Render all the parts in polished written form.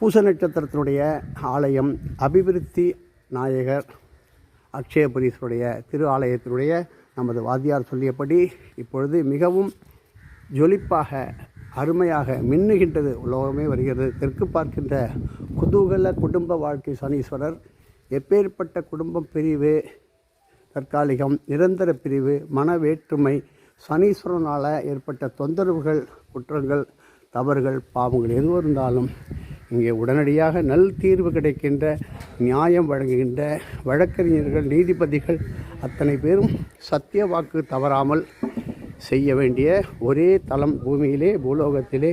பூச நட்சத்திரத்தினுடைய ஆலயம் அபிவிருத்தி நாயகர் அக்ஷயபுரீஸ்வருடைய திரு ஆலயத்தினுடைய நமது வாத்தியார் சொல்லியபடி இப்பொழுது மிகவும் ஜொலிப்பாக அருமையாக மின்னுகின்றது. உலகமே வருகிறது. தெற்கு பார்க்கின்ற குதூகல குடும்ப வாழ்க்கை சனீஸ்வரர் எப்பேற்பட்ட குடும்பம் பிரிவு, தற்காலிகம், நிரந்தர பிரிவு, மன வேற்றுமை, சனீஸ்வரனால் ஏற்பட்ட தொந்தரவுகள், குற்றங்கள், தவறுகள், பாவங்கள் எதுவும் இருந்தாலும் இங்கே உடனடியாக நல் தீர்வு கிடைக்கின்ற, நியாயம் வழங்குகின்ற வழக்கறிஞர்கள், நீதிபதிகள் அத்தனை பேரும் சத்திய வாக்கு தவறாமல் செய்ய வேண்டிய ஒரே தலம் பூமியிலே, பூலோகத்திலே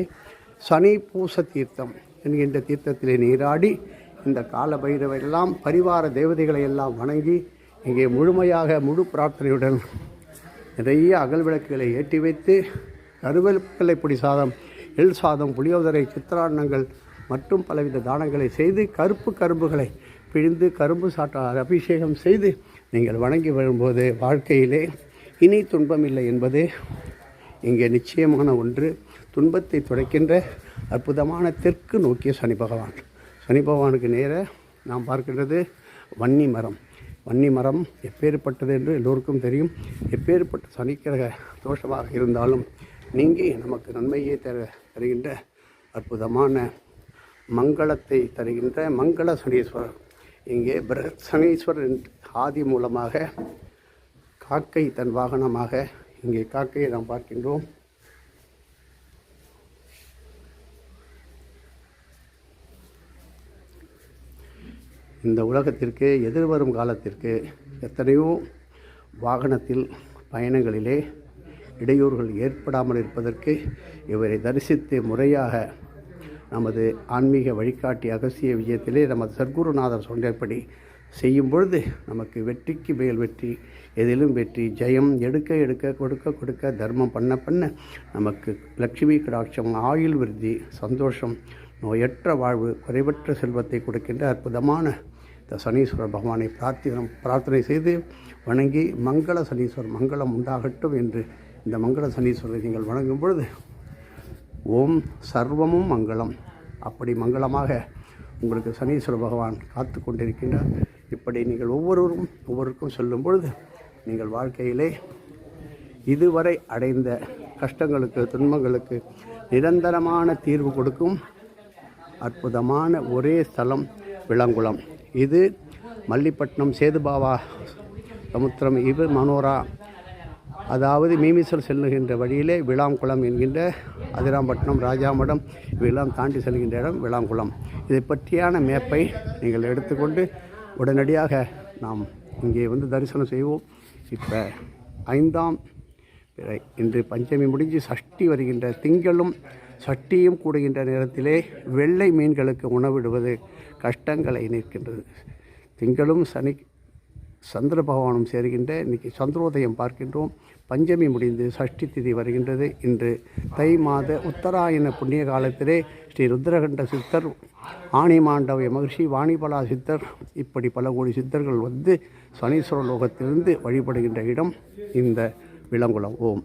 சனி பூச தீர்த்தம் என்கின்ற தீர்த்தத்திலே நீராடி இந்த கால பைரவெல்லாம் பரிவார தேவதைகளை எல்லாம் வணங்கி இங்கே முழுமையாக முழு பிரார்த்தனையுடன் நிறைய அகல் விளக்குகளை ஏற்றி வைத்து கருவேப்பிலை பொடி சாதம், எள் சாதம், புளியோதரை, சித்திராண்ணங்கள் மற்றும் பலவித தானங்களை செய்து கருப்பு கரும்புகளை பிழிந்து கரும்பு சாற்றால் அபிஷேகம் செய்து நீங்கள் வணங்கி வரும்போது வாழ்க்கையிலே இனி துன்பம் இல்லை என்பது இங்கே நிச்சயமான ஒன்று. துன்பத்தை துடைக்கின்ற அற்புதமான தெற்கு நோக்கிய சனி பகவான். சனி பகவானுக்கு நேர நாம் பார்க்கின்றது வன்னி மரம். வன்னி மரம் எப்பேற்பட்டது என்று எல்லோருக்கும் தெரியும். எப்பேற்பட்ட சனிக்கிரக தோஷமாக இருந்தாலும் நீங்கி நமக்கு நன்மையை தருகின்ற அற்புதமான மங்களத்தை தருகின்ற மங்கள சனீஸ்வரர். இங்கே பிரகத் சனீஸ்வரர் ஆதி மூலமாக காக்கை தன் வாகனமாக இங்கே காக்கையை நாம் பார்க்கின்றோம். இந்த உலகத்திற்கு எதிர்வரும் காலத்திற்கு எத்தனையோ வாகனத்தில் பயணங்களிலே இடையூறுகள் ஏற்படாமல் இருப்பதற்கு இவரை தரிசித்து முறையாக நமது ஆன்மீக வழிகாட்டி அகசிய விஜயத்திலே நமது சத்குருநாதர் சொன்னபடி செய்யும் பொழுது நமக்கு வெற்றிக்கு மேல் வெற்றி, எதிலும் வெற்றி, ஜெயம், எடுக்க எடுக்க கொடுக்க கொடுக்க தர்மம் பண்ண பண்ண நமக்கு லட்சுமி கடாட்சம், ஆயுள் விருத்தி, சந்தோஷம், நோயற்ற வாழ்வு, குறைவற்ற செல்வத்தை கொடுக்கின்ற அற்புதமான இந்த சனீஸ்வரர் பகவானை பிரார்த்தனை செய்து வணங்கி மங்கள சனீஸ்வரர் மங்களம் உண்டாகட்டும் என்று இந்த மங்கள சனீஸ்வரரை நீங்கள் வணங்கும் பொழுது ஓம் சர்வமும் மங்களம். அப்படி மங்களமாக உங்களுக்கு சனீஸ்வர பகவான் காத்து கொண்டிருக்கின்றார். இப்படி நீங்கள் ஒவ்வொருவருக்கும் சொல்லும் பொழுது நீங்கள் வாழ்க்கையிலே இதுவரை அடைந்த கஷ்டங்களுக்கு, துன்பங்களுக்கு நிரந்தரமான தீர்வு கொடுக்கும் அற்புதமான ஒரே ஸ்தலம் விளாங்குளம். இது மல்லிப்பட்டினம், சேதுபாவா சமுத்திரம், இது மனோரா, அதாவது மீமிசல் செல்லுகின்ற வழியிலே விளாங்குளம் என்கின்ற அதிராம்பட்டினம், ராஜாமடம் இவையெல்லாம் தாண்டி செல்கின்ற இடம் விளாங்குளம். இதை பற்றியான மேப்பை நீங்கள் எடுத்துக்கொண்டு உடனடியாக நாம் இங்கே வந்து தரிசனம் செய்வோம். இப்போ 5ஆம் பிறை, இன்று பஞ்சமி முடிஞ்சு சஷ்டி வருகின்ற திங்களும் சஷ்டியும் கூடுகின்ற நேரத்திலே வெள்ளை மீன்களுக்கு உணவிடுவது கஷ்டங்களை நிற்கின்றது. திங்களும் சந்திர பகவானும் சேர்கின்ற இன்றைக்கி சந்திரோதயம் பார்க்கின்றோம். பஞ்சமி முடிந்து சஷ்டி திதி வருகின்றது. இன்று தை மாத உத்தராயண புண்ணிய காலத்திலே ஸ்ரீ ருத்ரகண்ட சித்தர், ஆணிமாண்டவ மகிழ்ச்சி, வாணிபலா சித்தர், இப்படி பல கோடி சித்தர்கள் வந்து சனீஸ்வர லோகத்திலிருந்து வழிபடுகின்ற இடம் இந்த விளாங்குளம். ஓம்.